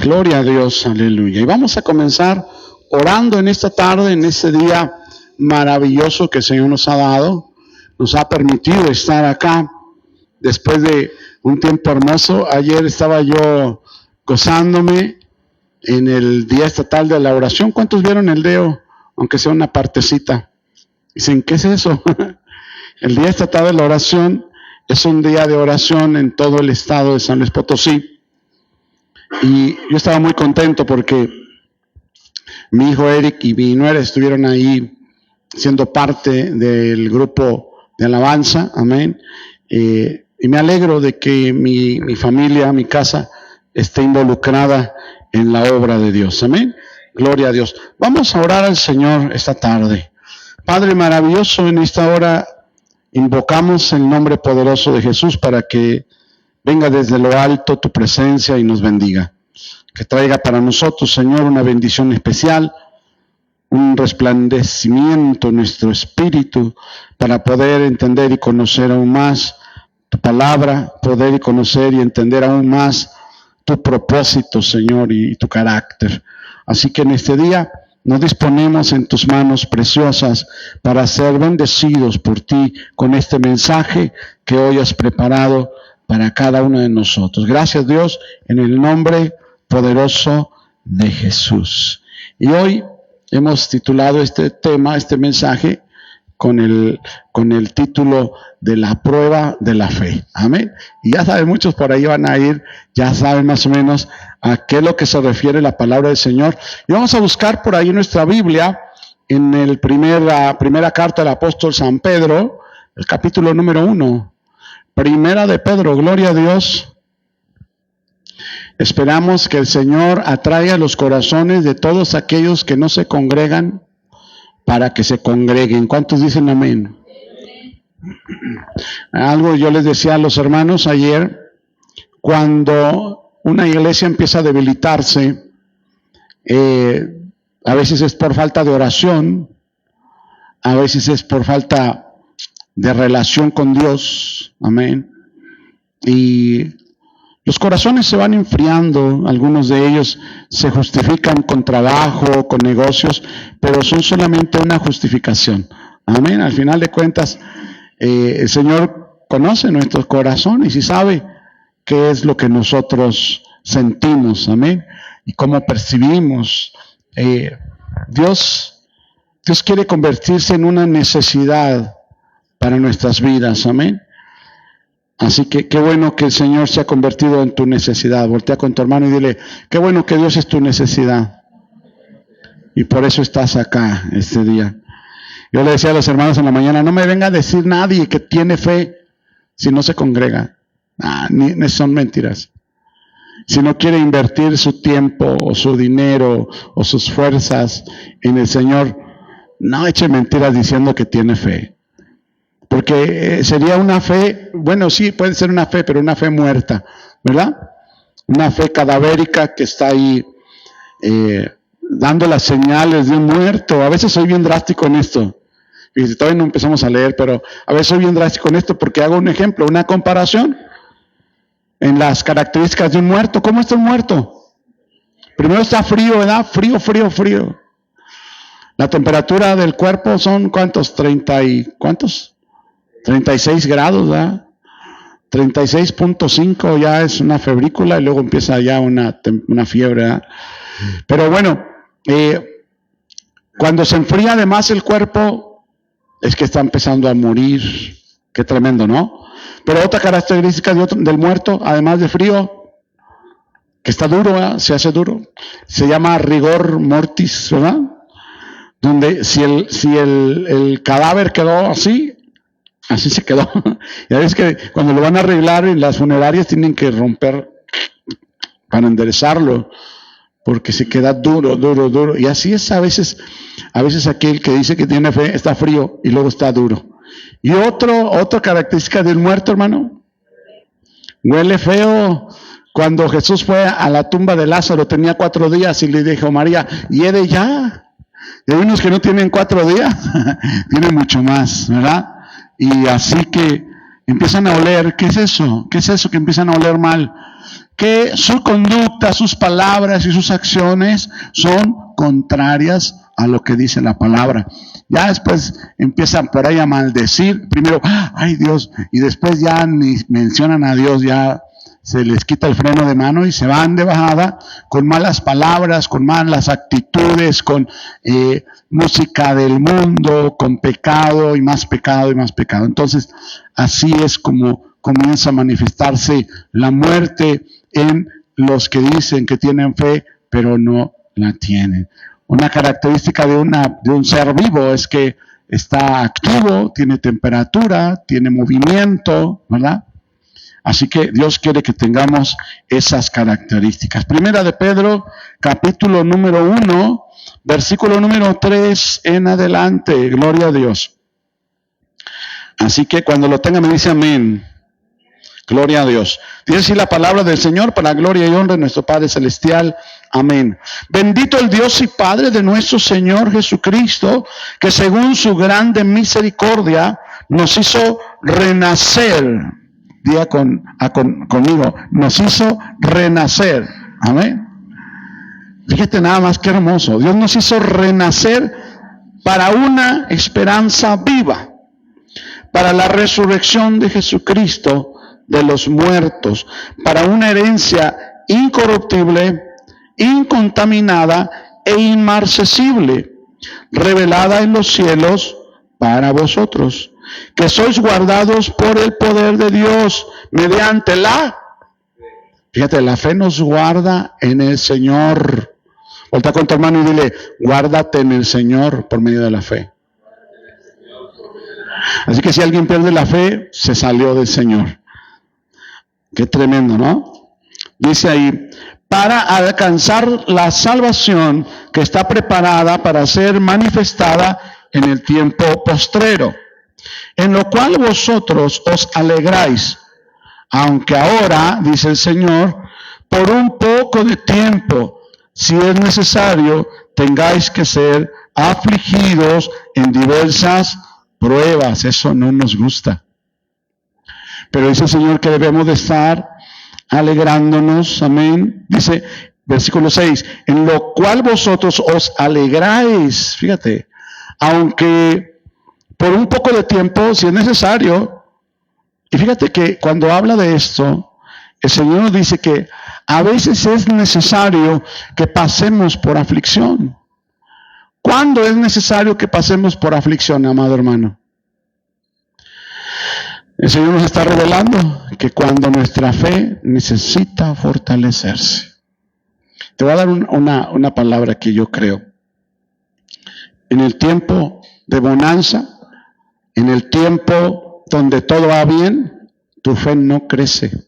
Gloria a Dios, aleluya. Y vamos a comenzar orando en esta tarde, en este día maravilloso que el Señor nos ha dado. Nos ha permitido estar acá después de un tiempo hermoso. Ayer estaba yo gozándome en el Día Estatal de la Oración. ¿Cuántos vieron el dedo? Aunque sea una partecita. Dicen, ¿qué es eso? El Día Estatal de la Oración es un día de oración en todo el estado de San Luis Potosí. Y yo estaba muy contento porque mi hijo Eric y mi nuera estuvieron ahí siendo parte del grupo de alabanza, amén. Y me alegro de que mi familia, mi casa, esté involucrada en la obra de Dios, amén. Gloria a Dios. Vamos a orar al Señor esta tarde. Padre maravilloso, en esta hora invocamos el nombre poderoso de Jesús para que venga desde lo alto tu presencia y nos bendiga. Que traiga para nosotros, Señor, una bendición especial, un resplandecimiento en nuestro espíritu para poder entender y conocer aún más tu palabra, poder y conocer y entender aún más tu propósito, Señor, y tu carácter. Así que en este día nos disponemos en tus manos preciosas para ser bendecidos por ti con este mensaje que hoy has preparado para cada uno de nosotros. Gracias, Dios, en el nombre poderoso de Jesús. Y hoy hemos titulado este tema, este mensaje, con el título de la prueba de la fe. Amén. Y ya saben, muchos por ahí van a ir, ya saben más o menos a qué es lo que se refiere la palabra del Señor. Y vamos a buscar por ahí en nuestra Biblia, en la primera carta del apóstol San Pedro, el capítulo número 1. Primera de Pedro, gloria a Dios. Esperamos que el Señor atraiga los corazones de todos aquellos que no se congregan para que se congreguen. ¿Cuántos dicen amén? Algo yo les decía a los hermanos ayer, cuando una iglesia empieza a debilitarse, a veces es por falta de oración, a veces es por falta de relación con Dios, amén. Y los corazones se van enfriando, algunos de ellos se justifican con trabajo, con negocios, pero son solamente una justificación, amén. Al final de cuentas, el Señor conoce nuestros corazones y sabe qué es lo que nosotros sentimos, amén, y cómo percibimos. Dios quiere convertirse en una necesidad para nuestras vidas, amén. Así que qué bueno que el Señor se ha convertido en tu necesidad. Voltea con tu hermano y dile, qué bueno que Dios es tu necesidad. Y por eso estás acá este día. Yo le decía a los hermanos en la mañana, no me venga a decir nadie que tiene fe si no se congrega. Son mentiras. Si no quiere invertir su tiempo o su dinero o sus fuerzas en el Señor, no eche mentiras diciendo que tiene fe. Porque sería una fe, bueno, sí, puede ser una fe, pero una fe muerta, ¿verdad? Una fe cadavérica que está ahí dando las señales de un muerto. A veces soy bien drástico en esto. Y todavía no empezamos a leer, pero a veces soy bien drástico en esto porque hago un ejemplo, una comparación en las características de un muerto. ¿Cómo está un muerto? Primero está frío, ¿verdad? Frío. La temperatura del cuerpo son, ¿cuántos? 36 grados, ¿verdad? 36.5 ya es una febrícula y luego empieza ya una fiebre, ¿verdad? Pero bueno, cuando se enfría además el cuerpo, es que está empezando a morir. Qué tremendo, ¿no? Pero otra característica del muerto, además de frío, que está duro, ¿verdad? Se hace duro, se llama rigor mortis, ¿verdad? Donde si el cadáver quedó así se quedó. Ya ves que cuando lo van a arreglar en las funerarias tienen que romper para enderezarlo, porque se queda duro. Y así es a veces aquel que dice que tiene fe está frío y luego está duro. Y otra característica del muerto, hermano, huele feo. Cuando Jesús fue a la tumba de Lázaro tenía 4 días y le dijo María, hiede ya. Y hay unos que no tienen 4 días, tienen mucho más, ¿verdad? Y así que empiezan a oler. ¿Qué es eso? ¿Qué es eso que empiezan a oler mal? que su conducta, sus palabras y sus acciones son contrarias a lo que dice la palabra. Ya después empiezan por ahí a maldecir, primero, ay Dios, y después ya ni mencionan a Dios, ya se les quita el freno de mano y se van de bajada con malas palabras, con malas actitudes, con música del mundo, con pecado y más pecado y más pecado. Entonces, así es como comienza a manifestarse la muerte en los que dicen que tienen fe, pero no la tienen. Una característica de un ser vivo es que está activo, tiene temperatura, tiene movimiento, ¿verdad? Así que Dios quiere que tengamos esas características. Primera de Pedro, capítulo número 1, versículo número 3 en adelante. Gloria a Dios. Así que cuando lo tenga me dice amén. Gloria a Dios. Dice así la palabra del Señor para gloria y honra de nuestro Padre Celestial. Amén. Bendito el Dios y Padre de nuestro Señor Jesucristo, que según su grande misericordia nos hizo renacer. Diga conmigo, nos hizo renacer. Amén. Fíjate nada más que hermoso. Dios nos hizo renacer para una esperanza viva, para la resurrección de Jesucristo de los muertos, para una herencia incorruptible, incontaminada e inmarcesible, revelada en los cielos para vosotros, que sois guardados por el poder de Dios mediante la... Fíjate, la fe nos guarda en el Señor. Volta con tu hermano y dile, guárdate en el Señor por medio de la fe. Así que si alguien pierde la fe, se salió del Señor. Qué tremendo, ¿no? Dice ahí, para alcanzar la salvación que está preparada para ser manifestada en el tiempo postrero, en lo cual vosotros os alegráis, aunque ahora, dice el Señor, por un poco de tiempo, si es necesario, tengáis que ser afligidos en diversas pruebas. Eso no nos gusta. Pero dice el Señor que debemos de estar alegrándonos, amén. Dice, versículo 6, en lo cual vosotros os alegráis, fíjate, aunque por un poco de tiempo, si es necesario. Y fíjate que cuando habla de esto, el Señor nos dice que a veces es necesario que pasemos por aflicción. ¿Cuándo es necesario que pasemos por aflicción, amado hermano? El Señor nos está revelando que cuando nuestra fe necesita fortalecerse. Te voy a dar una palabra que yo creo. En el tiempo de bonanza, en el tiempo donde todo va bien, tu fe no crece.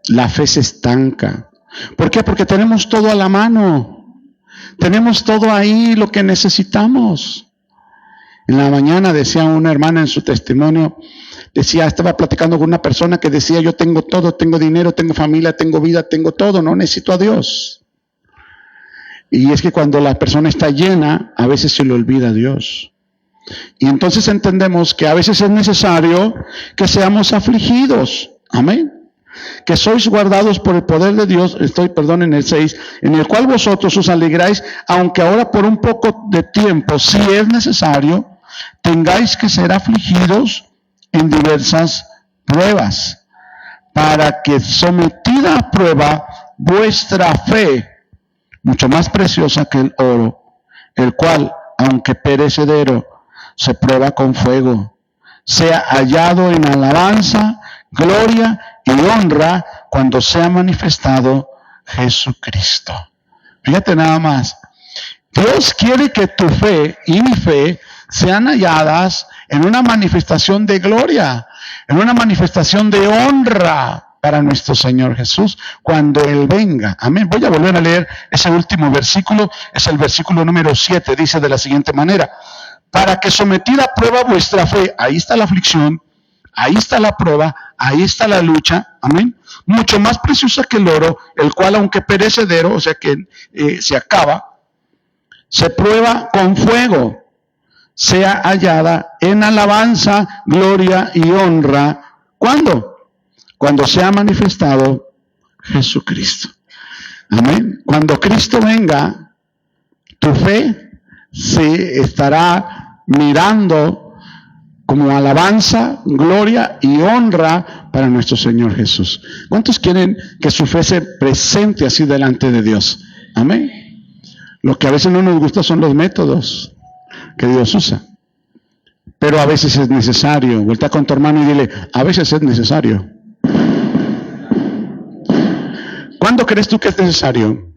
La fe se estanca. ¿Por qué? Porque tenemos todo a la mano. Tenemos todo ahí, lo que necesitamos. En la mañana decía una hermana en su testimonio, estaba platicando con una persona que decía, yo tengo todo, tengo dinero, tengo familia, tengo vida, tengo todo, no necesito a Dios. Y es que cuando la persona está llena, a veces se le olvida a Dios. Y entonces entendemos que a veces es necesario que seamos afligidos. Amén. Que sois guardados por el poder de Dios, en el 6, en el cual vosotros os alegráis, aunque ahora por un poco de tiempo, si es necesario, tengáis que ser afligidos en diversas pruebas, para que sometida a prueba vuestra fe, mucho más preciosa que el oro, el cual, aunque perecedero, se prueba con fuego, sea hallado en alabanza, gloria y honra cuando sea manifestado Jesucristo. Fíjate nada más. Dios quiere que tu fe y mi fe sean halladas en una manifestación de gloria, en una manifestación de honra para nuestro Señor Jesús cuando Él venga. Amén. Voy a volver a leer ese último versículo, es el versículo número 7, dice de la siguiente manera, para que sometida a prueba vuestra fe, ahí está la aflicción, ahí está la prueba, ahí está la lucha, amén, mucho más preciosa que el oro, el cual aunque perecedero, o sea que se acaba, se prueba con fuego, sea hallada en alabanza, gloria y honra. ¿Cuándo? Cuando sea manifestado Jesucristo. Amén. Cuando Cristo venga, tu fe se estará mirando como alabanza, gloria y honra para nuestro Señor Jesús. ¿Cuántos quieren que su fe se presente así delante de Dios? Amén. Lo que a veces no nos gusta son los métodos que Dios usa. Pero a veces es necesario. Voltea con tu hermano y dile, a veces es necesario. ¿Cuándo crees tú que es necesario?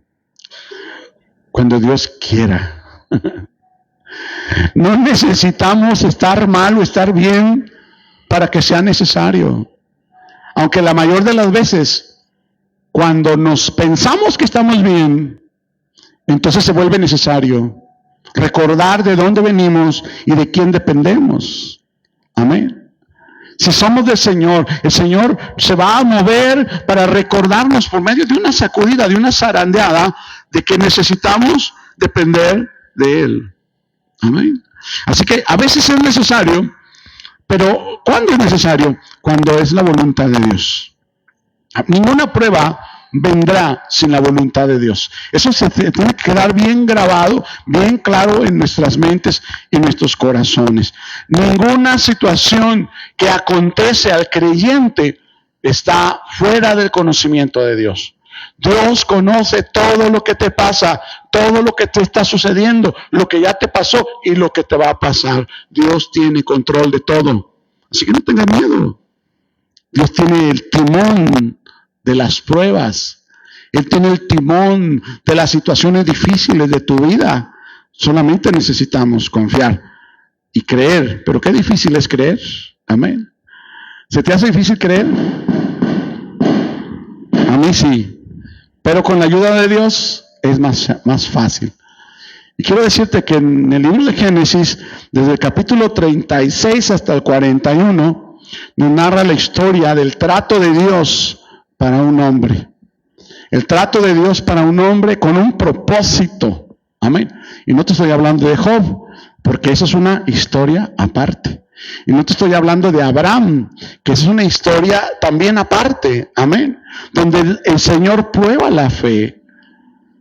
Cuando Dios quiera. No necesitamos estar mal o estar bien para que sea necesario. Aunque la mayor de las veces, cuando nos pensamos que estamos bien, entonces se vuelve necesario recordar de dónde venimos y de quién dependemos. Amén. Si somos del Señor, el Señor se va a mover para recordarnos por medio de una sacudida, de una zarandeada, de que necesitamos depender de Él. Amén. Así que a veces es necesario, pero ¿cuándo es necesario? Cuando es la voluntad de Dios. Ninguna prueba vendrá sin la voluntad de Dios. Eso se tiene que quedar bien grabado, bien claro en nuestras mentes y en nuestros corazones. Ninguna situación que acontece al creyente está fuera del conocimiento de Dios. Dios conoce todo lo que te pasa, todo lo que te está sucediendo, lo que ya te pasó y lo que te va a pasar. Dios tiene control de todo. Así que no tengas miedo. Dios tiene el timón de las pruebas. Él tiene el timón de las situaciones difíciles de tu vida. Solamente necesitamos confiar y creer. Pero qué difícil es creer. Amén. ¿Se te hace difícil creer? A mí sí. Pero con la ayuda de Dios es más fácil. Y quiero decirte que en el libro de Génesis, desde el capítulo 36 hasta el 41, nos narra la historia del trato de Dios para un hombre. El trato de Dios para un hombre con un propósito. Amén. Y no te estoy hablando de Job, porque esa es una historia aparte. Y no te estoy hablando de Abraham, que es una historia también aparte. Amén. Donde el Señor prueba la fe.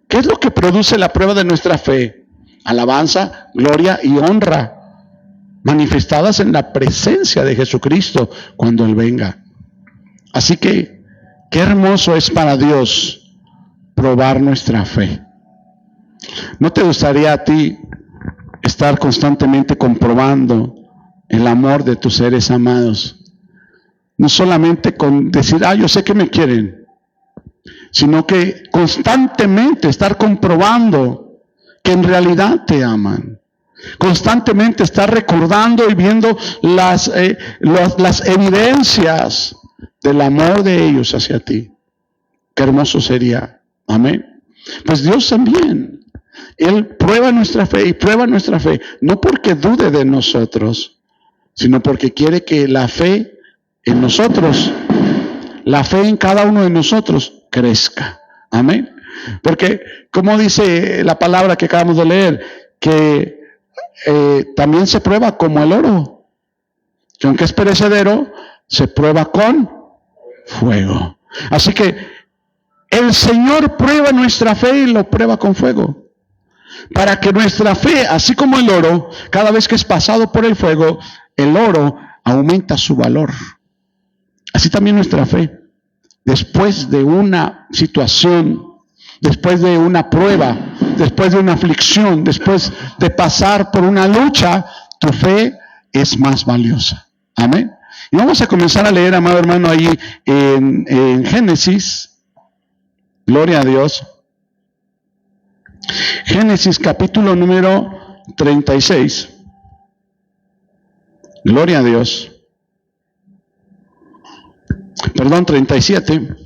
¿Qué es lo que produce la prueba de nuestra fe? Alabanza, gloria y honra, manifestadas en la presencia de Jesucristo cuando Él venga. Así que qué hermoso es para Dios probar nuestra fe. ¿No te gustaría a ti estar constantemente comprobando el amor de tus seres amados? No solamente con decir, yo sé que me quieren, sino que constantemente estar comprobando que en realidad te aman. Constantemente estar recordando y viendo las evidencias del amor de ellos hacia ti. Qué hermoso sería. Amén. Pues Dios también. Él prueba nuestra fe y prueba nuestra fe. No porque dude de nosotros, sino porque quiere que la fe en nosotros, la fe en cada uno de nosotros crezca. Amén. Porque, como dice la palabra que acabamos de leer, que también se prueba como el oro, que aunque es perecedero, se prueba con fuego. Así que el Señor prueba nuestra fe y lo prueba con fuego, para que nuestra fe, así como el oro, cada vez que es pasado por el fuego, el oro aumenta su valor. Así también nuestra fe, después de una situación, después de una prueba, después de una aflicción, después de pasar por una lucha, tu fe es más valiosa. Amén. Y vamos a comenzar a leer, amado hermano, ahí en Génesis. Gloria a Dios. Génesis capítulo número 36. Gloria a Dios. Perdón, 37.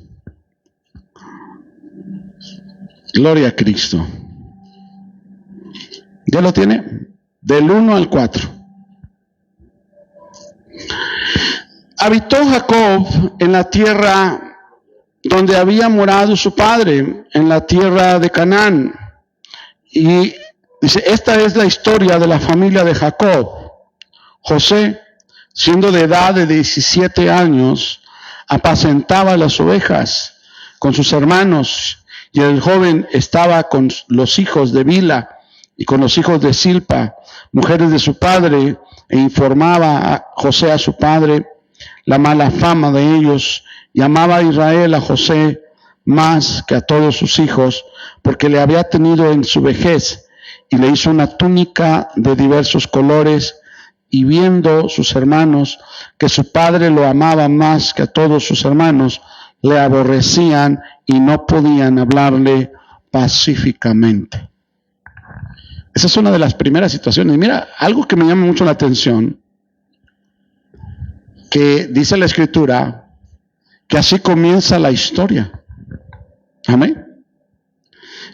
Gloria a Cristo. ¿Ya lo tiene? Del 1 al 4. Habitó Jacob en la tierra donde había morado su padre, en la tierra de Canaán. Y dice, esta es la historia de la familia de Jacob. José, siendo de edad de 17 años, apacentaba las ovejas. con sus hermanos, y el joven estaba con los hijos de Bilha y con los hijos de Silpa, mujeres de su padre, e informaba a José a su padre la mala fama de ellos, y amaba a Israel a José más que a todos sus hijos, porque le había tenido en su vejez, y le hizo una túnica de diversos colores, y viendo sus hermanos que su padre lo amaba más que a todos sus hermanos, le aborrecían y no podían hablarle pacíficamente. Esa es una de las primeras situaciones. Y mira, algo que me llama mucho la atención, que dice la Escritura, que así comienza la historia. Amén.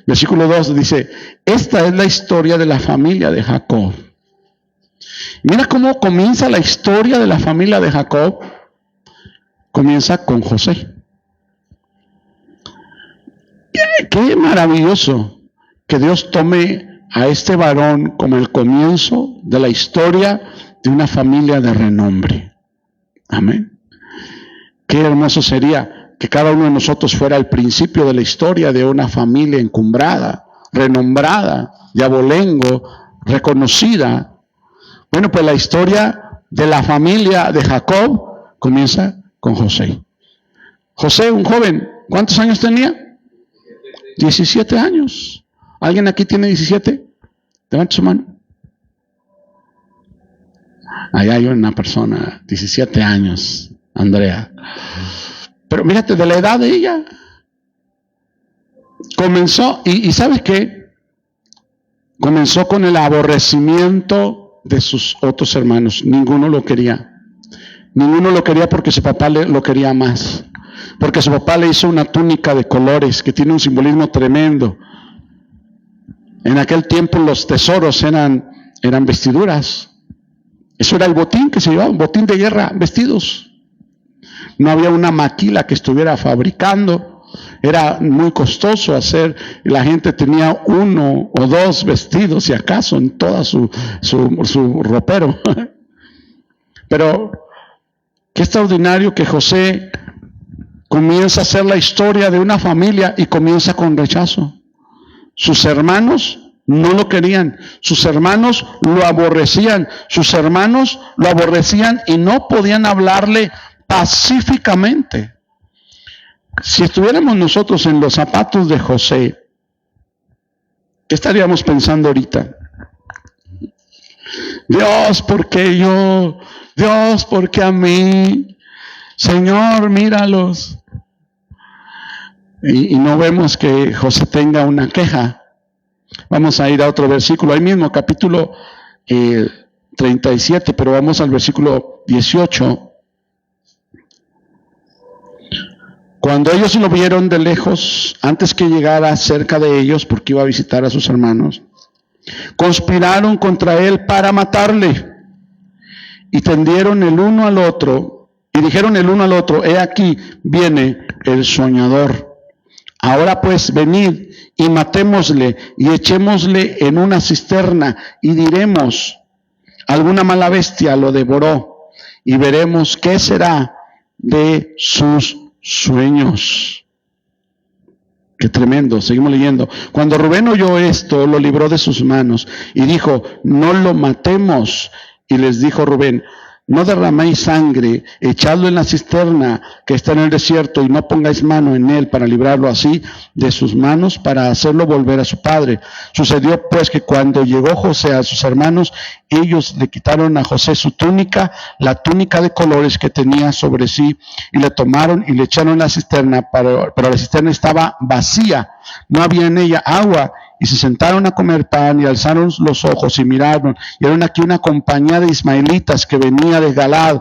Versículo 2 dice, esta es la historia de la familia de Jacob. Mira cómo comienza la historia de la familia de Jacob. Comienza con José. Qué maravilloso que Dios tome a este varón como el comienzo de la historia de una familia de renombre. Amén. Qué hermoso sería que cada uno de nosotros fuera el principio de la historia de una familia encumbrada, renombrada, de abolengo, reconocida. Bueno, pues la historia de la familia de Jacob comienza con José. José, un joven, ¿cuántos años tenía? 17 años. ¿Alguien aquí tiene 17? Levante su mano. Allá hay una persona, 17 años, Andrea. Pero mírate, de la edad de ella. Comenzó, y ¿sabes qué? Comenzó con el aborrecimiento de sus otros hermanos. Ninguno lo quería. Ninguno lo quería porque su papá lo quería más. Porque su papá le hizo una túnica de colores que tiene un simbolismo tremendo. En aquel tiempo los tesoros eran vestiduras. Eso era el botín que se llevaba, un botín de guerra, vestidos. No había una maquila que estuviera fabricando. Era muy costoso hacer, y la gente tenía 1 o 2 vestidos, si acaso, en toda su ropero. Pero qué extraordinario que José comienza a hacer la historia de una familia y comienza con rechazo. Sus hermanos no lo querían, sus hermanos lo aborrecían, y no podían hablarle pacíficamente. Si estuviéramos nosotros en los zapatos de José, ¿qué estaríamos pensando ahorita? Dios, ¿por qué yo? Dios, ¿por qué a mí? Señor, míralos. Y no vemos que José tenga una queja. Vamos a ir a otro versículo, ahí mismo, capítulo 37, pero vamos al versículo 18. Cuando ellos lo vieron de lejos, antes que llegara cerca de ellos, porque iba a visitar a sus hermanos, conspiraron contra él para matarle. Y tendieron el uno al otro, y dijeron el uno al otro, he aquí viene el soñador. Ahora pues venid y matémosle y echémosle en una cisterna y diremos, alguna mala bestia lo devoró, y veremos qué será de sus sueños. Qué tremendo. Seguimos leyendo. Cuando Rubén oyó esto, lo libró de sus manos y dijo, no lo matemos. Y les dijo Rubén, no derraméis sangre, echadlo en la cisterna que está en el desierto y no pongáis mano en él para librarlo así de sus manos, para hacerlo volver a su padre. Sucedió pues que cuando llegó José a sus hermanos, ellos le quitaron a José su túnica, la túnica de colores que tenía sobre sí, y le tomaron y le echaron en la cisterna, pero la cisterna estaba vacía, no había en ella agua. Y se sentaron a comer pan y alzaron los ojos y miraron. Y eran aquí una compañía de ismaelitas que venía de Galad,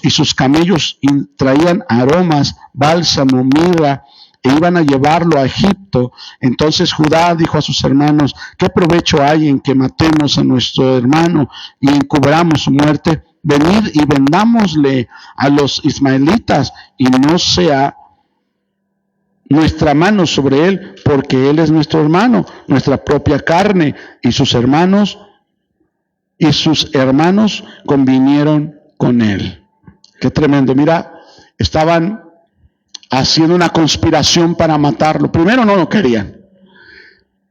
y sus camellos traían aromas, bálsamo, mirra, e iban a llevarlo a Egipto. Entonces Judá dijo a sus hermanos, ¿qué provecho hay en que matemos a nuestro hermano y encubramos su muerte? Venid y vendámosle a los ismaelitas, y no sea nuestra mano sobre él, porque él es nuestro hermano, nuestra propia carne. Y sus hermanos convinieron con él. Qué tremendo. Mira, estaban haciendo una conspiración para matarlo. Primero no lo querían.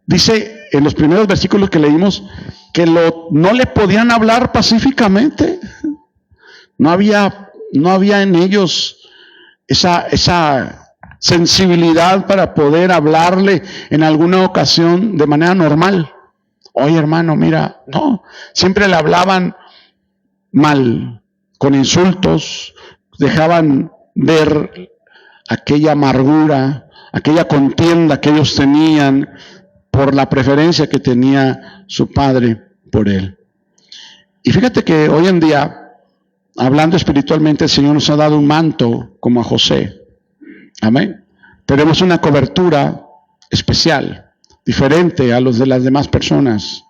Dice en los primeros versículos que leímos que no le podían hablar pacíficamente. No había en ellos esa sensibilidad para poder hablarle en alguna ocasión de manera normal. Oye, hermano, mira, no, siempre le hablaban mal, con insultos, dejaban ver aquella amargura, aquella contienda que ellos tenían por la preferencia que tenía su padre por él. Y fíjate que hoy en día, hablando espiritualmente, el Señor nos ha dado un manto como a José. Amén. Tenemos una cobertura especial, diferente a los de las demás personas.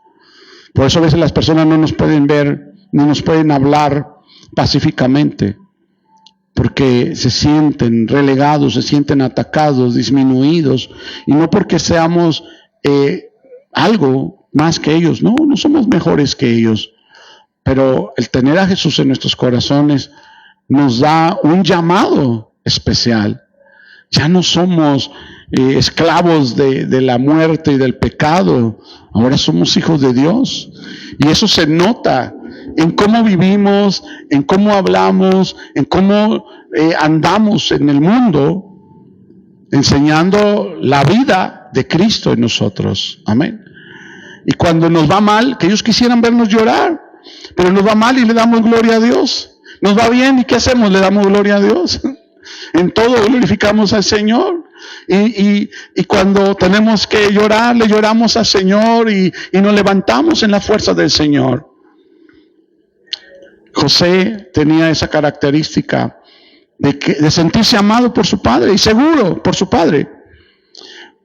Por eso a veces las personas no nos pueden ver, no nos pueden hablar pacíficamente, porque se sienten relegados, se sienten atacados, disminuidos, y no porque seamos algo más que ellos, no somos mejores que ellos, pero el tener a Jesús en nuestros corazones nos da un llamado especial. Ya no somos esclavos de la muerte y del pecado, ahora somos hijos de Dios, y eso se nota en cómo vivimos, en cómo hablamos, en cómo andamos en el mundo, enseñando la vida de Cristo en nosotros. Amén. Y cuando nos va mal, que ellos quisieran vernos llorar, pero nos va mal y le damos gloria a Dios. Nos va bien y ¿qué hacemos? Le damos gloria a Dios. En todo glorificamos al Señor. Y cuando tenemos que llorar, le lloramos al Señor y nos levantamos en la fuerza del Señor. José tenía esa característica de sentirse amado por su padre y seguro por su padre.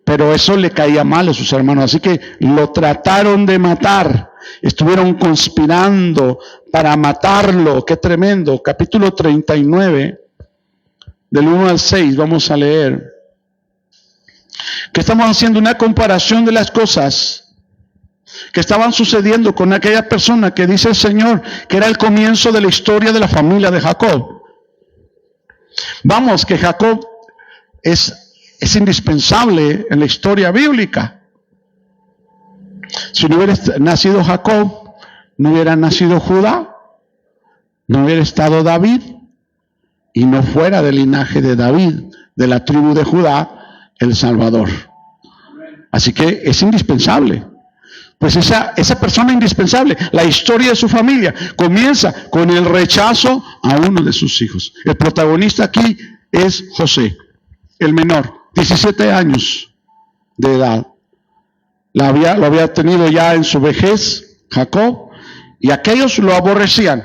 Pero eso le caía mal a sus hermanos, así que lo trataron de matar. Estuvieron conspirando para matarlo. Qué tremendo. Capítulo 39, del 1 al 6, vamos a leer. Que estamos haciendo una comparación de las cosas que estaban sucediendo con aquella persona que dice el Señor que era el comienzo de la historia de la familia de Jacob. Vamos, que Jacob es indispensable en la historia bíblica. Si no hubiera nacido Jacob, no hubiera nacido Judá, no hubiera estado David, y no fuera del linaje de David, de la tribu de Judá, el Salvador. Así que es indispensable. Pues esa persona indispensable, la historia de su familia, comienza con el rechazo a uno de sus hijos. El protagonista aquí es José, el menor, 17 años de edad. Lo había tenido ya en su vejez, Jacob, y aquellos lo aborrecían.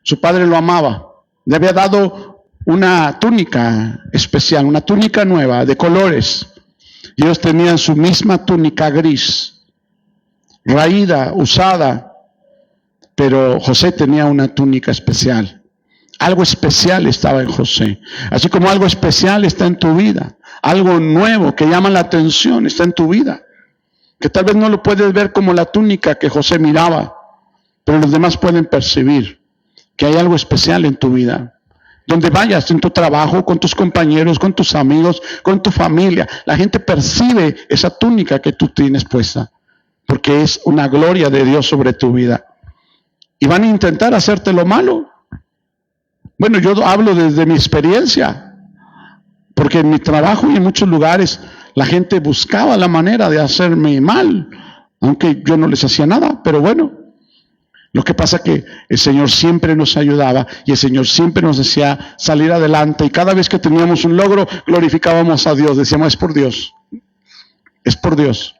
Su padre lo amaba. Le había dado una túnica especial, una túnica nueva, de colores. Y ellos tenían su misma túnica gris, raída, usada, pero José tenía una túnica especial. Algo especial estaba en José, así como algo especial está en tu vida, algo nuevo que llama la atención está en tu vida, que tal vez no lo puedes ver como la túnica que José miraba, pero los demás pueden percibir que hay algo especial en tu vida. Donde vayas, en tu trabajo, con tus compañeros, con tus amigos, con tu familia, la gente percibe esa túnica que tú tienes puesta, porque es una gloria de Dios sobre tu vida. Y van a intentar hacerte lo malo. Bueno, yo hablo desde mi experiencia, porque en mi trabajo y en muchos lugares la gente buscaba la manera de hacerme mal, aunque yo no les hacía nada, pero bueno. Lo que pasa es que el Señor siempre nos ayudaba y el Señor siempre nos hacía salir adelante, y cada vez que teníamos un logro glorificábamos a Dios, decíamos es por Dios, es por Dios.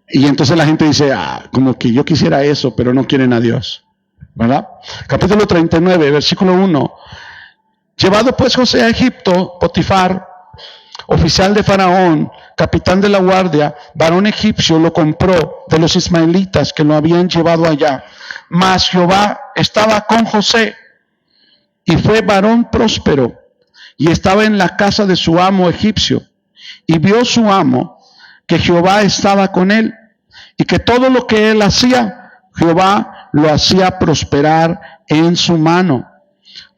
Y entonces la gente dice, como que yo quisiera eso, pero no quieren a Dios, ¿verdad? Capítulo 39, versículo 1. Llevado pues José a Egipto, Potifar, oficial de Faraón, capitán de la guardia, varón egipcio, lo compró de los ismaelitas que lo habían llevado allá. Mas Jehová estaba con José, y fue varón próspero, y estaba en la casa de su amo egipcio. Y vio su amo que Jehová estaba con él, y que todo lo que él hacía, Jehová lo hacía prosperar en su mano.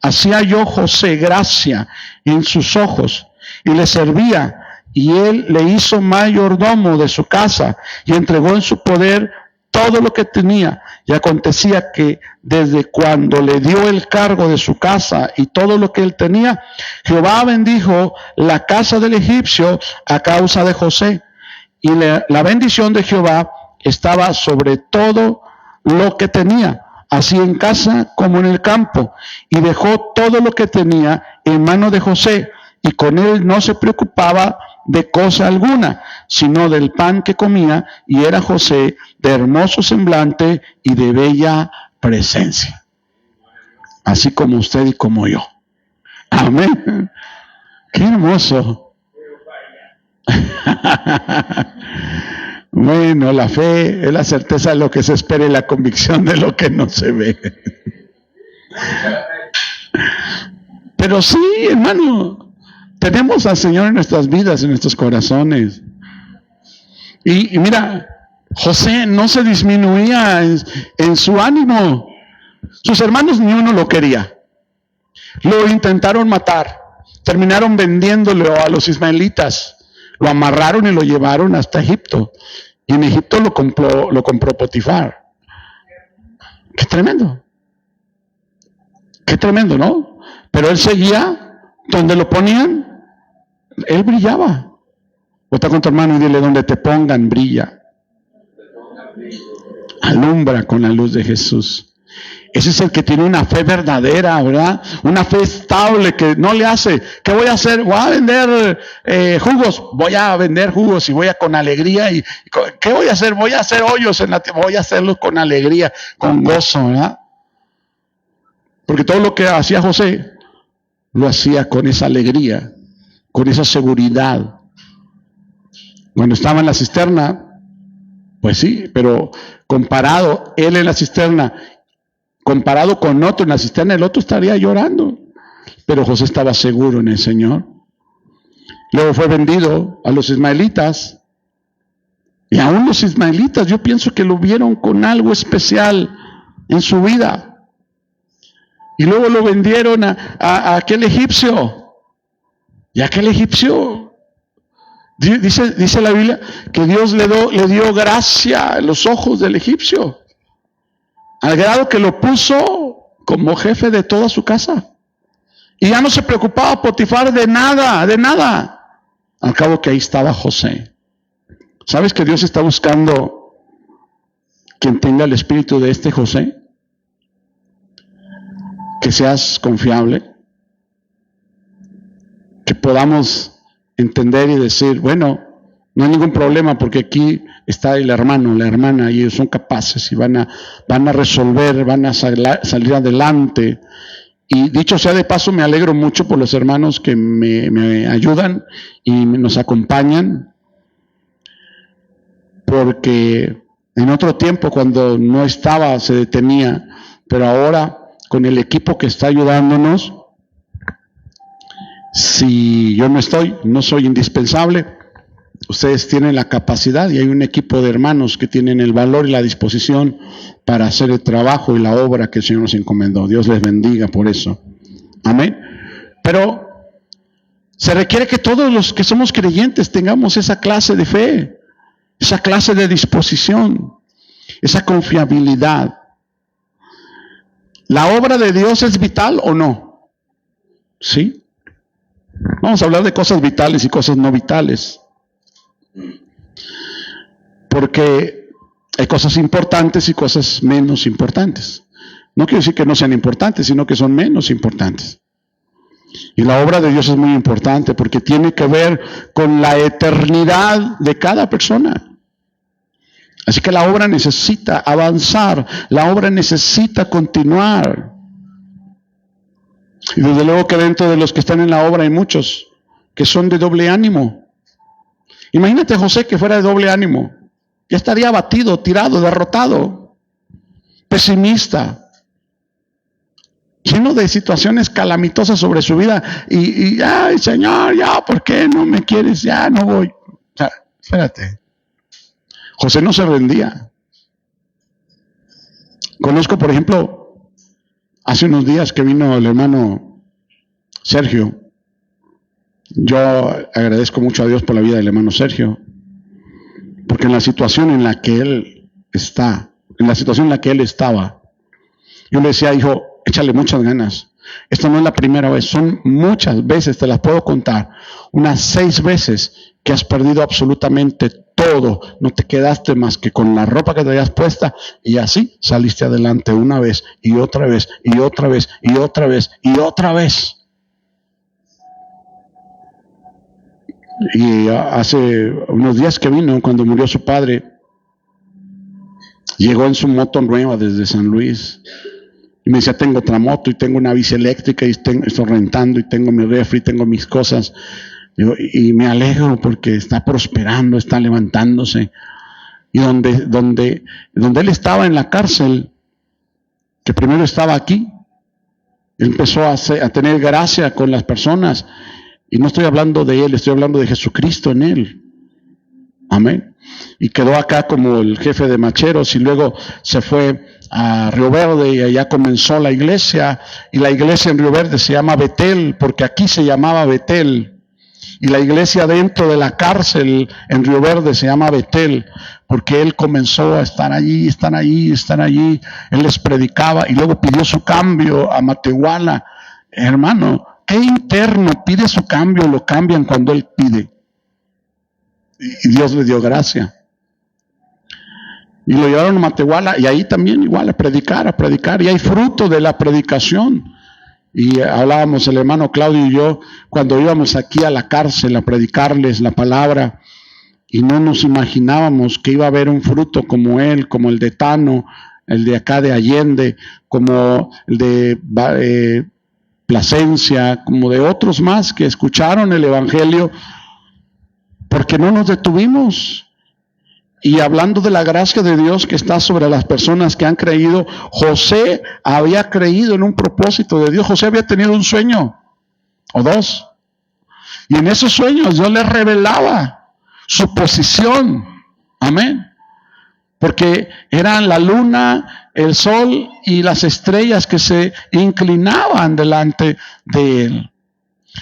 Así halló José gracia en sus ojos y le servía, y él le hizo mayordomo de su casa y entregó en su poder todo lo que tenía. Y acontecía que desde cuando le dio el cargo de su casa y todo lo que él tenía, Jehová bendijo la casa del egipcio a causa de José. Y la bendición de Jehová estaba sobre todo lo que tenía, así en casa como en el campo. Y dejó todo lo que tenía en mano de José, y con él no se preocupaba de cosa alguna, sino del pan que comía, y era José de hermoso semblante y de bella presencia, así como usted y como yo. Amén. Qué hermoso. Bueno, la fe es la certeza de lo que se espera y la convicción de lo que no se ve. Pero sí, hermano, tenemos al Señor en nuestras vidas, en nuestros corazones. Y mira, José no se disminuía en su ánimo. Sus hermanos ni uno lo quería. Lo intentaron matar. Terminaron vendiéndolo a los ismaelitas. Lo amarraron y lo llevaron hasta Egipto. Y en Egipto lo compró Potifar. Qué tremendo. Qué tremendo, ¿no? Pero él seguía, donde lo ponían, él brillaba. Vota con tu hermano y dile, donde te pongan, brilla. Alumbra con la luz de Jesús. Ese es el que tiene una fe verdadera, ¿verdad? Una fe estable que no le hace, ¿qué voy a hacer? Voy a vender jugos, voy a vender jugos y voy a con alegría. ¿Qué voy a hacer? Voy a hacer hoyos en la tierra, voy a hacerlos con alegría, con gozo, ¿verdad? Porque todo lo que hacía José, lo hacía con esa alegría, con esa seguridad. Cuando estaba en la cisterna, pues sí, pero comparado, él en la cisterna, comparado con otro en la cisterna, el otro estaría llorando. Pero José estaba seguro en el Señor. Luego fue vendido a los ismaelitas. Y aún los ismaelitas, yo pienso que lo vieron con algo especial en su vida. Y luego lo vendieron a aquel egipcio. Y aquel egipcio, dice la Biblia, que Dios le dio gracia en los ojos del egipcio. Al grado que lo puso como jefe de toda su casa. Y ya no se preocupaba Potifar de nada, de nada. Al cabo que ahí estaba José. ¿Sabes que Dios está buscando quien tenga el espíritu de este José? Que seas confiable. Que podamos entender y decir, bueno, no hay ningún problema porque aquí está el hermano, la hermana, y ellos son capaces y van a resolver, van a salir adelante. Y dicho sea de paso, me alegro mucho por los hermanos que me ayudan y nos acompañan, porque en otro tiempo cuando no estaba se detenía, pero ahora con el equipo que está ayudándonos, si yo no soy indispensable, ustedes tienen la capacidad y hay un equipo de hermanos que tienen el valor y la disposición para hacer el trabajo y la obra que el Señor nos encomendó. Dios les bendiga por eso. Amén. Pero se requiere que todos los que somos creyentes tengamos esa clase de fe, esa clase de disposición, esa confiabilidad. ¿La obra de Dios es vital o no? ¿Sí? Vamos a hablar de cosas vitales y cosas no vitales. Porque hay cosas importantes y cosas menos importantes. No quiero decir que no sean importantes, sino que son menos importantes. Y la obra de Dios es muy importante porque tiene que ver con la eternidad de cada persona. Así que la obra necesita avanzar, la obra necesita continuar. Y desde luego que dentro de los que están en la obra hay muchos que son de doble ánimo. Imagínate José que fuera de doble ánimo. Ya estaría abatido, tirado, derrotado, pesimista, lleno de situaciones calamitosas sobre su vida. Y ay, Señor, ya, ¿por qué no me quieres? Ya no voy. O sea, espérate. José no se rendía. Conozco, por ejemplo, Hace unos días que vino el hermano Sergio, yo agradezco mucho a Dios por la vida del hermano Sergio, porque en la situación en la que él está, en la situación en la que él estaba, yo le decía, hijo, échale muchas ganas. Esta no es la primera vez, son muchas veces, te las puedo contar, unas 6 veces que has perdido absolutamente todo, no te quedaste más que con la ropa que traías puesta y así saliste adelante una vez y otra vez y otra vez y otra vez y otra vez. Y hace unos días que vino, cuando murió su padre, llegó en su moto nueva desde San Luis. Y me decía, tengo otra moto y tengo una bici eléctrica y estoy rentando y tengo mi refri, tengo mis cosas. Y me alegro porque está prosperando, está levantándose. Y donde él estaba en la cárcel, que primero estaba aquí, empezó a tener gracia con las personas. Y no estoy hablando de él, estoy hablando de Jesucristo en él. Amén. Y quedó acá como el jefe de macheros y luego se fue a Río Verde y allá comenzó la iglesia. Y la iglesia en Río Verde se llama Betel, porque aquí se llamaba Betel. Y la iglesia dentro de la cárcel en Río Verde se llama Betel, porque él comenzó a estar allí, estar allí, estar allí. Él les predicaba y luego pidió su cambio a Matehuala. Hermano, ¿qué interno pide su cambio? Lo cambian cuando él pide. Y Dios le dio gracia. Y lo llevaron a Matehuala y ahí también igual a predicar. Y hay fruto de la predicación. Y hablábamos el hermano Claudio y yo cuando íbamos aquí a la cárcel a predicarles la palabra y no nos imaginábamos que iba a haber un fruto como él, como el de Tano, el de acá de Allende, como el de Plasencia, como de otros más que escucharon el evangelio, porque no nos detuvimos. Y hablando de la gracia de Dios que está sobre las personas que han creído, José había creído en un propósito de Dios. José había tenido un sueño o 2. Y en esos sueños Dios le revelaba su posición. Amén. Porque eran la luna, el sol y las estrellas que se inclinaban delante de él.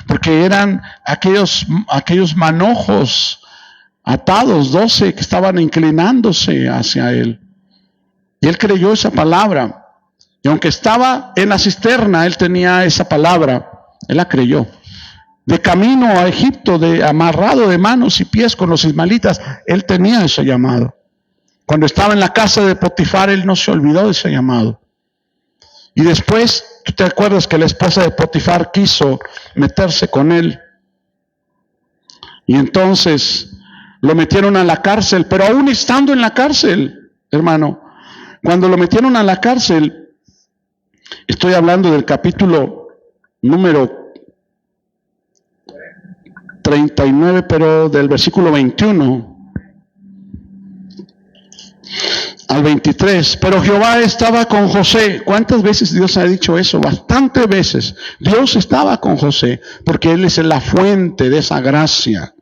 Porque eran aquellos manojos atados, 12 que estaban inclinándose hacia él. Y él creyó esa palabra. Y aunque estaba en la cisterna, él tenía esa palabra. Él la creyó. De camino a Egipto, amarrado de manos y pies con los ismaelitas, él tenía ese llamado. Cuando estaba en la casa de Potifar, él no se olvidó de ese llamado. Y después, ¿tú te acuerdas que la esposa de Potifar quiso meterse con él? Y entonces lo metieron a la cárcel, pero aún estando en la cárcel, hermano, cuando lo metieron a la cárcel, estoy hablando del capítulo número 39, pero del versículo 21 al 23, pero Jehová estaba con José. ¿Cuántas veces Dios ha dicho eso? Bastantes veces. Dios estaba con José, porque Él es la fuente de esa gracia.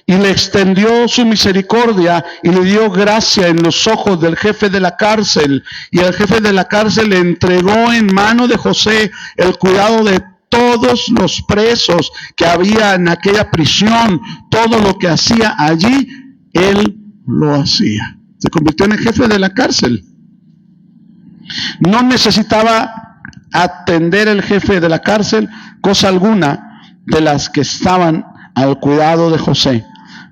Y le extendió su misericordia y le dio gracia en los ojos del jefe de la cárcel. Y el jefe de la cárcel le entregó en mano de José el cuidado de todos los presos que había en aquella prisión. Todo lo que hacía allí, él lo hacía. Se convirtió en el jefe de la cárcel. No necesitaba atender el jefe de la cárcel cosa alguna de las que estaban al cuidado de José,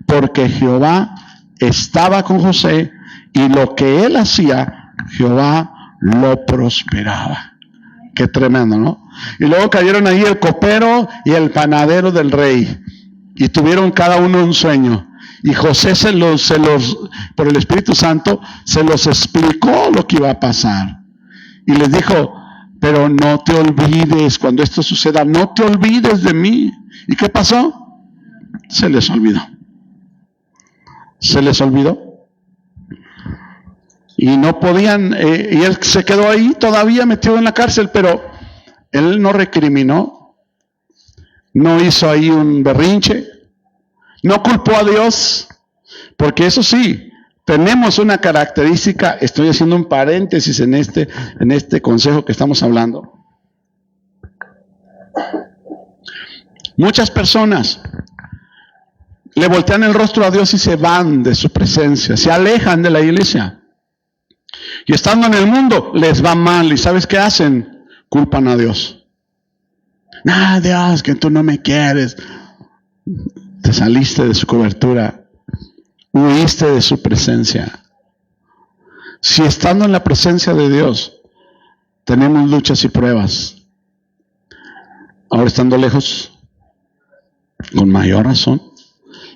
porque Jehová estaba con José y lo que él hacía, Jehová lo prosperaba. Qué tremendo, ¿no? Y luego cayeron ahí el copero y el panadero del rey y tuvieron cada uno un sueño. Y José por el Espíritu Santo, se los explicó lo que iba a pasar. Y les dijo, pero no te olvides, cuando esto suceda, no te olvides de mí. ¿Y qué pasó? Se les olvidó. Se les olvidó. Y no podían, y él se quedó ahí todavía metido en la cárcel, pero él no recriminó, no hizo ahí un berrinche, no culpó a Dios, porque eso sí, tenemos una característica, estoy haciendo un paréntesis en este consejo que estamos hablando. Muchas personas le voltean el rostro a Dios y se van de su presencia, se alejan de la iglesia. Y estando en el mundo, les va mal. ¿Y sabes qué hacen? Culpan a Dios. No, Dios, que tú no me quieres. Te saliste de su cobertura. Huiste de su presencia. Si estando en la presencia de Dios, tenemos luchas y pruebas. Ahora estando lejos, con mayor razón.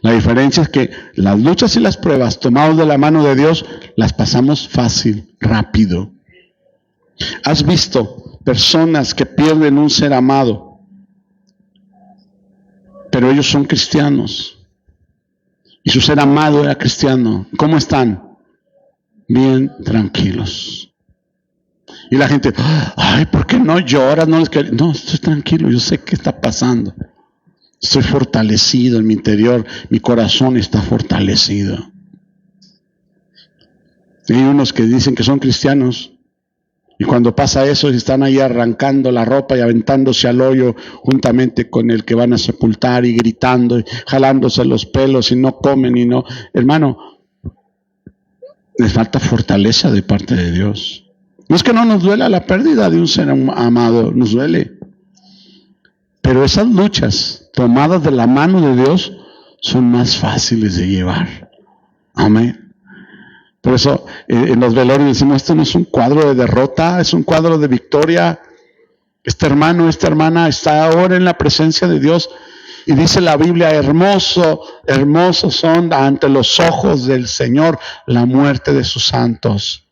La diferencia es que las luchas y las pruebas, tomados de la mano de Dios, las pasamos fácil, rápido. ¿Has visto personas que pierden un ser amado, pero ellos son cristianos? Y su ser amado era cristiano. ¿Cómo están? Bien tranquilos. Y la gente, ay, ¿por qué no lloras? No, estoy tranquilo, yo sé qué está pasando. Estoy fortalecido en mi interior, mi corazón está fortalecido. Hay unos que dicen que son cristianos y cuando pasa eso están ahí arrancando la ropa y aventándose al hoyo juntamente con el que van a sepultar y gritando y jalándose los pelos y no comen y no. Hermano, les falta fortaleza de parte de Dios. No es que no nos duela la pérdida de un ser amado, nos duele. Pero esas luchas tomadas de la mano de Dios son más fáciles de llevar. Amén. Por eso en los velorios decimos, esto no es un cuadro de derrota, es un cuadro de victoria. Este hermano, esta hermana está ahora en la presencia de Dios. Y dice la Biblia, hermosos son ante los ojos del Señor la muerte de sus santos.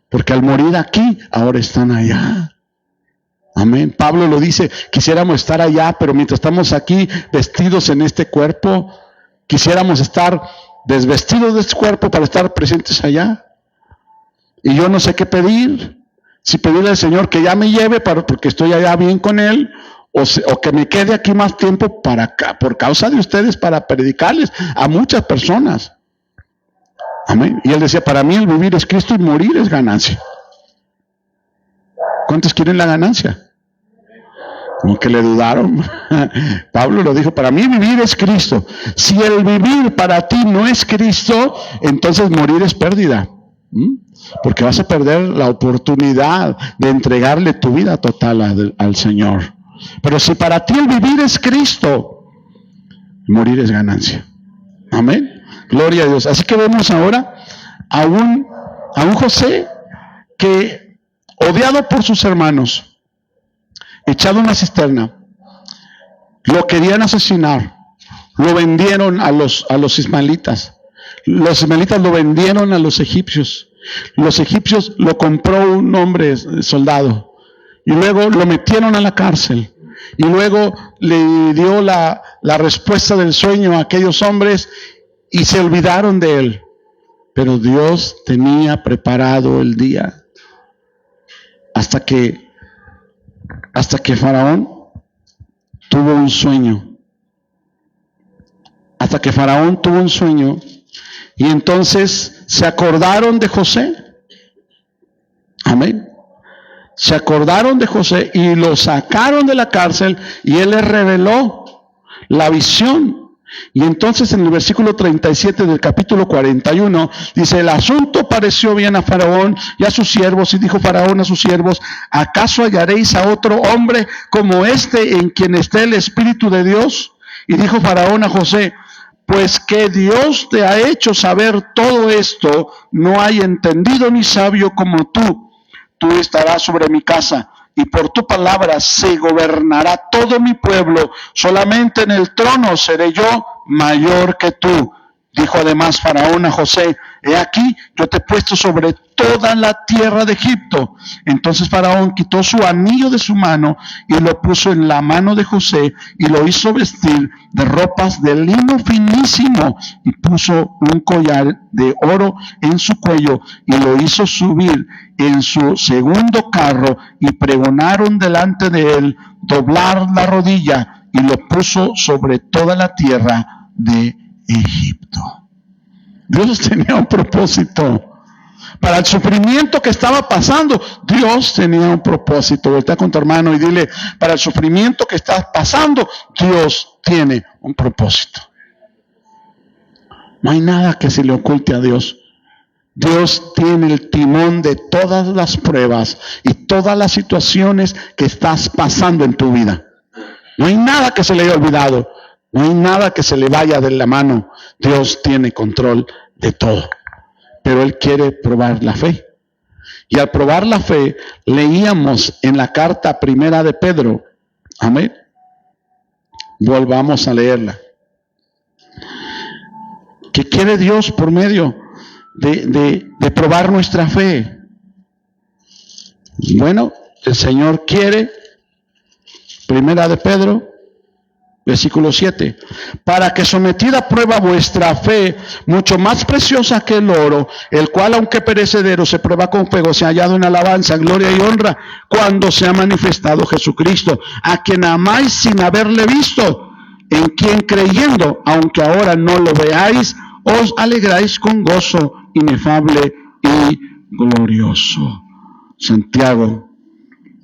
Porque al morir aquí, ahora están allá. Amén. Pablo lo dice, quisiéramos estar allá, pero mientras estamos aquí vestidos en este cuerpo, quisiéramos estar desvestidos de este cuerpo para estar presentes allá. Y yo no sé qué pedir. Si pedirle al Señor que ya me lleve porque estoy allá bien con Él, o que me quede aquí más tiempo por causa de ustedes, para predicarles a muchas personas. Amén. Y él decía, para mí el vivir es Cristo y morir es ganancia. ¿Cuántos quieren la ganancia? Como que le dudaron. Pablo lo dijo, para mí vivir es Cristo. Si el vivir para ti no es Cristo, entonces morir es pérdida. Porque vas a perder la oportunidad de entregarle tu vida total al Señor. Pero si para ti el vivir es Cristo, morir es ganancia. Amén. Gloria a Dios. Así que vemos ahora a un José que, odiado por sus hermanos, echado en una cisterna, lo querían asesinar, lo vendieron a los ismaelitas. Los ismaelitas lo vendieron a los egipcios. Los egipcios lo compró un hombre soldado y luego lo metieron a la cárcel y luego le dio la respuesta del sueño a aquellos hombres y se olvidaron de él. Pero Dios tenía preparado el día hasta que Faraón tuvo un sueño. Hasta que Faraón tuvo un sueño y entonces se acordaron de José. Amén. Se acordaron de José y lo sacaron de la cárcel y él les reveló la visión. Y entonces en el versículo 37 del capítulo 41 dice, el asunto pareció bien a Faraón y a sus siervos, y dijo Faraón a sus siervos, ¿acaso hallaréis a otro hombre como este en quien esté el Espíritu de Dios? Y dijo Faraón a José, pues que Dios te ha hecho saber todo esto, no hay entendido ni sabio como tú. Tú estarás sobre mi casa, y por tu palabra se gobernará todo mi pueblo. Solamente en el trono seré yo mayor que tú. Dijo además Faraón a José, he aquí, yo te he puesto sobre toda la tierra de Egipto. Entonces Faraón quitó su anillo de su mano y lo puso en la mano de José y lo hizo vestir de ropas de lino finísimo y puso un collar de oro en su cuello y lo hizo subir en su segundo carro y pregonaron delante de él doblar la rodilla y lo puso sobre toda la tierra de Egipto. Dios tenía un propósito. Para el sufrimiento que estaba pasando, Dios tenía un propósito. Voltea con tu hermano y dile, para el sufrimiento que estás pasando, Dios tiene un propósito. No hay nada que se le oculte a Dios. Dios tiene el timón de todas las pruebas y todas las situaciones que estás pasando en tu vida. No hay nada que se le haya olvidado. No hay nada que se le vaya de la mano. Dios tiene control de todo. Pero Él quiere probar la fe. Y al probar la fe, leíamos en la carta primera de Pedro. Amén. Volvamos a leerla. ¿Qué quiere Dios por medio de probar nuestra fe? Bueno, el Señor quiere, primera de Pedro, versículo 7, para que sometida a prueba vuestra fe, mucho más preciosa que el oro, el cual aunque perecedero se prueba con fuego, se ha hallado en alabanza, gloria y honra, cuando se ha manifestado Jesucristo, a quien amáis sin haberle visto, en quien creyendo, aunque ahora no lo veáis, os alegráis con gozo inefable y glorioso. Santiago,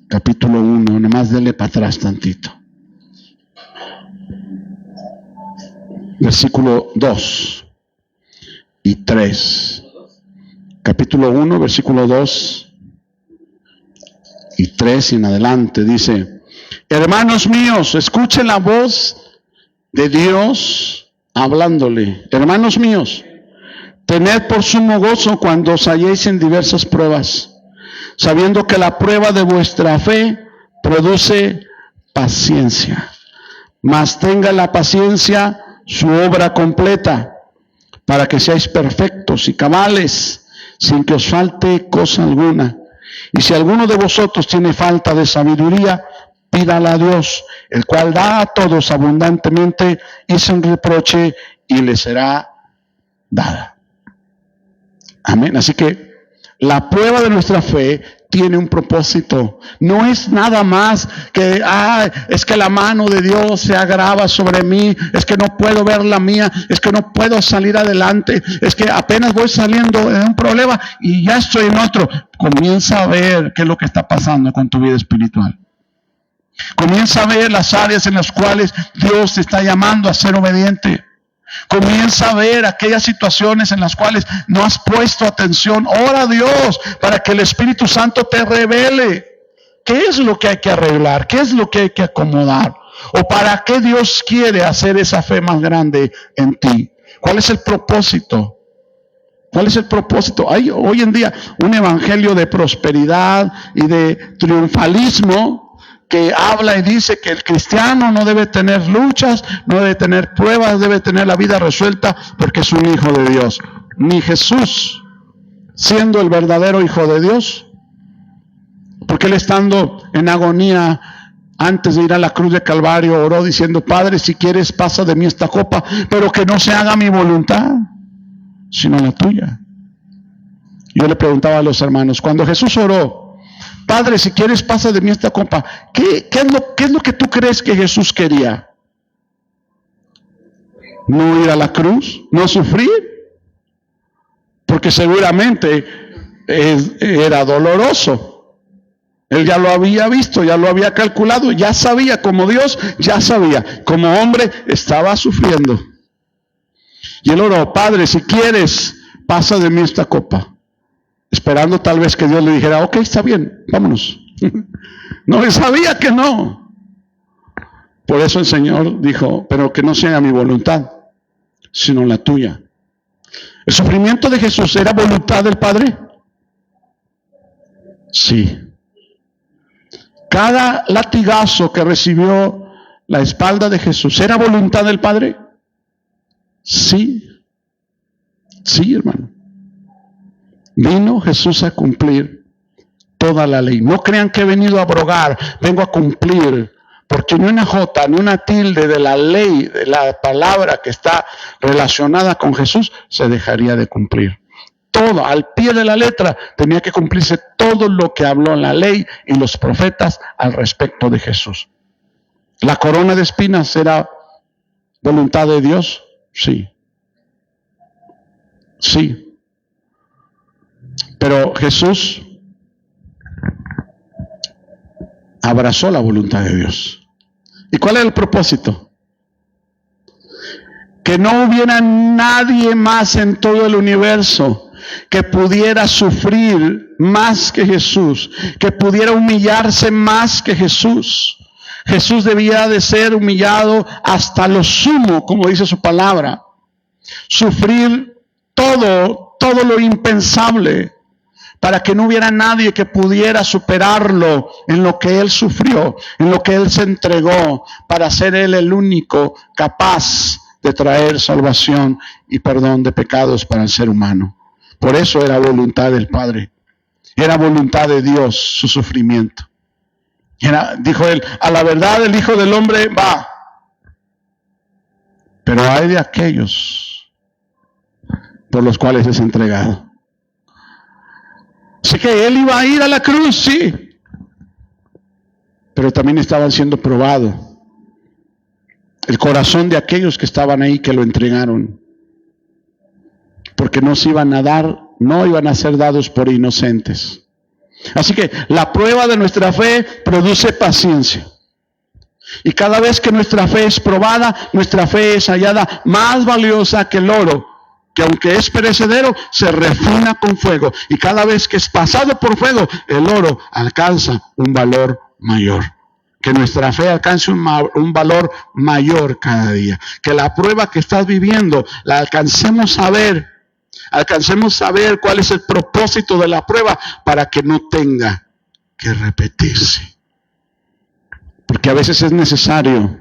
capítulo 1, nomás dele para atrás tantito. Versículo 2 y 3. Capítulo 1, versículo 2 y 3 y en adelante dice: hermanos míos, escuchen la voz de Dios hablándole. Hermanos míos, tened por sumo gozo cuando os halléis en diversas pruebas, sabiendo que la prueba de vuestra fe produce paciencia. Mas tenga la paciencia su obra completa, para que seáis perfectos y cabales, sin que os falte cosa alguna. Y si alguno de vosotros tiene falta de sabiduría, pídala a Dios, el cual da a todos abundantemente y sin reproche, y le será dada. Amén. Así que la prueba de nuestra fe tiene un propósito. No es nada más que, es que la mano de Dios se agrava sobre mí, es que no puedo ver la mía, es que no puedo salir adelante, es que apenas voy saliendo de un problema y ya estoy en otro. Comienza a ver qué es lo que está pasando con tu vida espiritual. Comienza a ver las áreas en las cuales Dios te está llamando a ser obediente. Comienza a ver aquellas situaciones en las cuales no has puesto atención. Ora a Dios para que el Espíritu Santo te revele qué es lo que hay que arreglar, qué es lo que hay que acomodar, o para qué Dios quiere hacer esa fe más grande en ti. ¿Cuál es el propósito? ¿Cuál es el propósito? Hay hoy en día un evangelio de prosperidad y de triunfalismo que habla y dice que el cristiano no debe tener luchas, no debe tener pruebas, debe tener la vida resuelta porque es un hijo de Dios. Ni Jesús, siendo el verdadero hijo de Dios, porque él estando en agonía antes de ir a la cruz de Calvario, oró diciendo: Padre, si quieres pasa de mí esta copa, pero que no se haga mi voluntad, sino la tuya. Yo le preguntaba a los hermanos, cuando Jesús oró: Padre, si quieres pasa de mí esta copa, ¿qué es lo que tú crees que Jesús quería? ¿No ir a la cruz? ¿No sufrir? Porque seguramente era doloroso. Él ya lo había visto, ya lo había calculado, ya sabía, como Dios, ya sabía. Como hombre estaba sufriendo. Y él oró: Padre, si quieres pasa de mí esta copa. Esperando tal vez que Dios le dijera: ok, está bien, vámonos. No, él sabía que no. Por eso el Señor dijo: pero que no sea mi voluntad, sino la tuya. ¿El sufrimiento de Jesús era voluntad del Padre? Sí. Cada latigazo que recibió la espalda de Jesús, ¿era voluntad del Padre? Sí. Sí, hermano. Vino Jesús a cumplir toda la ley. No crean que he venido a abrogar, vengo a cumplir, porque ni una jota, ni una tilde de la ley, de la palabra que está relacionada con Jesús, se dejaría de cumplir. Todo, al pie de la letra, tenía que cumplirse todo lo que habló la ley y los profetas al respecto de Jesús. ¿La corona de espinas era voluntad de Dios? Sí. sí. Pero Jesús abrazó la voluntad de Dios. ¿Y cuál es el propósito? Que no hubiera nadie más en todo el universo que pudiera sufrir más que Jesús, que pudiera humillarse más que Jesús. Jesús debía de ser humillado hasta lo sumo, como dice su palabra. Sufrir todo lo impensable, para que no hubiera nadie que pudiera superarlo en lo que Él sufrió, en lo que Él se entregó, para ser Él el único capaz de traer salvación y perdón de pecados para el ser humano. Por eso era voluntad del Padre, era voluntad de Dios su sufrimiento. Dijo Él, a la verdad el Hijo del Hombre va, pero hay de aquellos por los cuales es entregado. Así que Él iba a ir a la cruz, sí, pero también estaban siendo probado el corazón de aquellos que estaban ahí, que lo entregaron, porque no se iban a dar, no iban a ser dados por inocentes. Así que la prueba de nuestra fe produce paciencia, y cada vez que nuestra fe es probada, nuestra fe es hallada más valiosa que el oro, que aunque es perecedero, se refina con fuego, y cada vez que es pasado por fuego, el oro alcanza un valor mayor. Que nuestra fe alcance un valor mayor cada día. Que la prueba que estás viviendo la alcancemos a ver cuál es el propósito de la prueba, para que no tenga que repetirse. Porque a veces es necesario,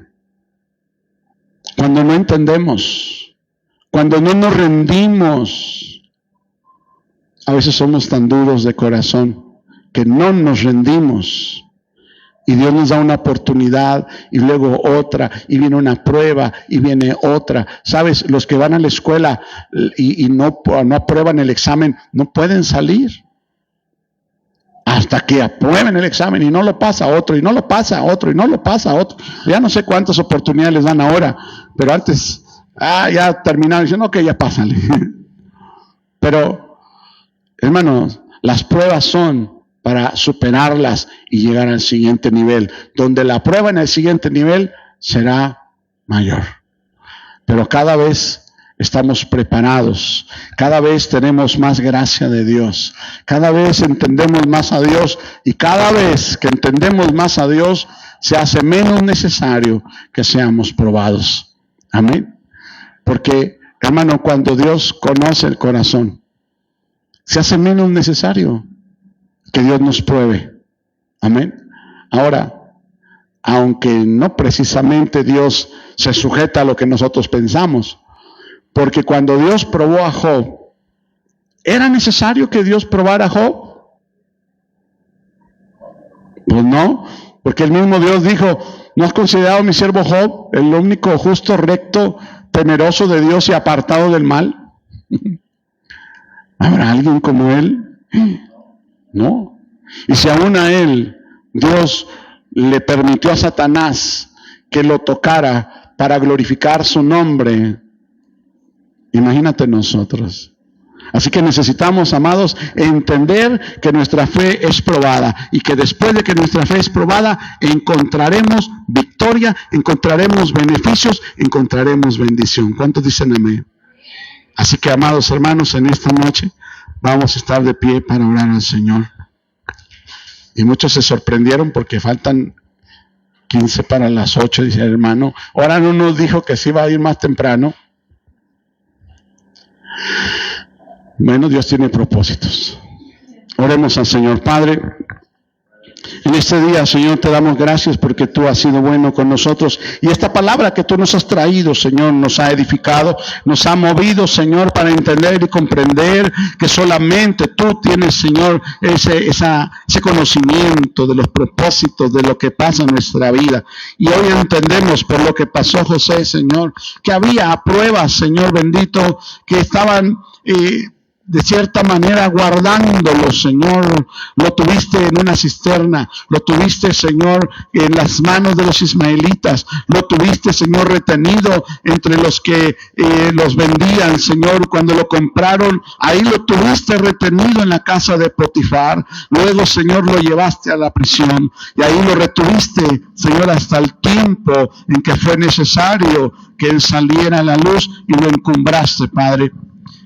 cuando no entendemos, cuando no nos rendimos, a veces somos tan duros de corazón que no nos rendimos. Y Dios nos da una oportunidad, y luego otra, y viene una prueba, y viene otra. ¿Sabes? Los que van a la escuela y no aprueban el examen, no pueden salir. Hasta que aprueben el examen, y no lo pasa otro, y no lo pasa otro, y no lo pasa otro. Ya no sé cuántas oportunidades les dan ahora, pero antes, ya terminaron, dicen, ok, ya pásale. Pero, hermanos, las pruebas son para superarlas y llegar al siguiente nivel, donde la prueba en el siguiente nivel será mayor. Pero cada vez estamos preparados, cada vez tenemos más gracia de Dios, cada vez entendemos más a Dios, y cada vez que entendemos más a Dios, se hace menos necesario que seamos probados. Amén. Porque, hermano, cuando Dios conoce el corazón, se hace menos necesario que Dios nos pruebe. Amén. Ahora, aunque no precisamente Dios se sujeta a lo que nosotros pensamos, porque cuando Dios probó a Job, ¿era necesario que Dios probara a Job? Pues no, porque el mismo Dios dijo, ¿no has considerado a mi siervo Job, el único justo, recto, temeroso de Dios y apartado del mal? ¿Habrá alguien como él? No. Y si aún a él Dios le permitió a Satanás que lo tocara para glorificar su nombre, imagínate nosotros. Así que necesitamos, amados, entender que nuestra fe es probada, y que después de que nuestra fe es probada, encontraremos victoria, encontraremos beneficios, encontraremos bendición. ¿Cuántos dicen amén? Así que, amados hermanos, en esta noche vamos a estar de pie para orar al Señor. Y muchos se sorprendieron porque faltan 15 para las 8, dice el hermano. Ahora no nos dijo que se iba a ir más temprano. Bueno, Dios tiene propósitos. Oremos al Señor. Padre, en este día, Señor, te damos gracias porque tú has sido bueno con nosotros, y esta palabra que tú nos has traído, Señor, nos ha edificado, nos ha movido, Señor, para entender y comprender que solamente tú tienes, Señor, ese conocimiento de los propósitos de lo que pasa en nuestra vida. Y hoy entendemos por lo que pasó José, Señor, que había pruebas, Señor bendito, que estaban de cierta manera guardándolo, Señor. Lo tuviste en una cisterna, lo tuviste, Señor, en las manos de los ismaelitas, lo tuviste, Señor, retenido entre los que los vendían, Señor, cuando lo compraron, ahí lo tuviste retenido en la casa de Potifar. Luego, Señor, lo llevaste a la prisión y ahí lo retuviste, Señor, hasta el tiempo en que fue necesario que él saliera a la luz y lo encumbraste, Padre.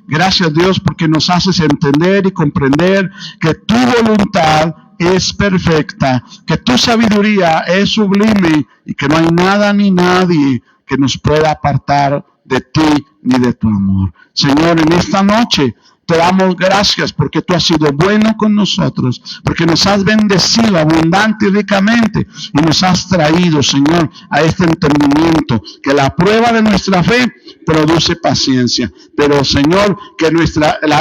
Gracias, Dios, porque nos haces entender y comprender que tu voluntad es perfecta, que tu sabiduría es sublime y que no hay nada ni nadie que nos pueda apartar de ti ni de tu amor. Señor, en esta noche te damos gracias porque tú has sido bueno con nosotros, porque nos has bendecido abundante y ricamente y nos has traído, Señor, a este entendimiento, que la prueba de nuestra fe produce paciencia. Pero, Señor, que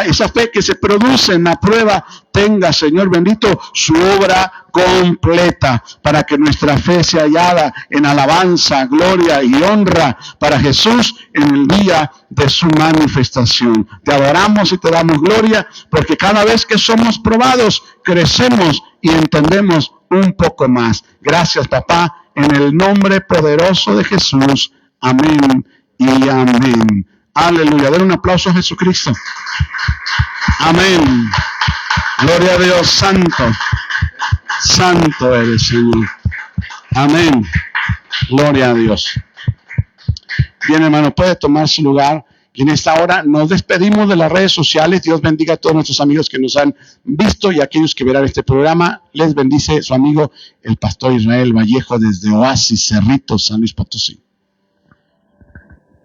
esa fe que se produce en la prueba tenga, Señor bendito, su obra completa, para que nuestra fe sea hallada en alabanza, gloria y honra para Jesús en el día de su manifestación. Te adoramos y te damos gloria, porque cada vez que somos probados, crecemos y entendemos un poco más. Gracias, papá, en el nombre poderoso de Jesús. Amén y amén. Aleluya. Den un aplauso a Jesucristo. Amén. Gloria a Dios. Santo. Santo eres, Señor. Amén. Gloria a Dios. Bien, hermano, puede tomar su lugar. Y en esta hora nos despedimos de las redes sociales. Dios bendiga a todos nuestros amigos que nos han visto y a aquellos que verán este programa. Les bendice su amigo, el pastor Israel Vallejo, desde Oasis, Cerritos, San Luis Potosí.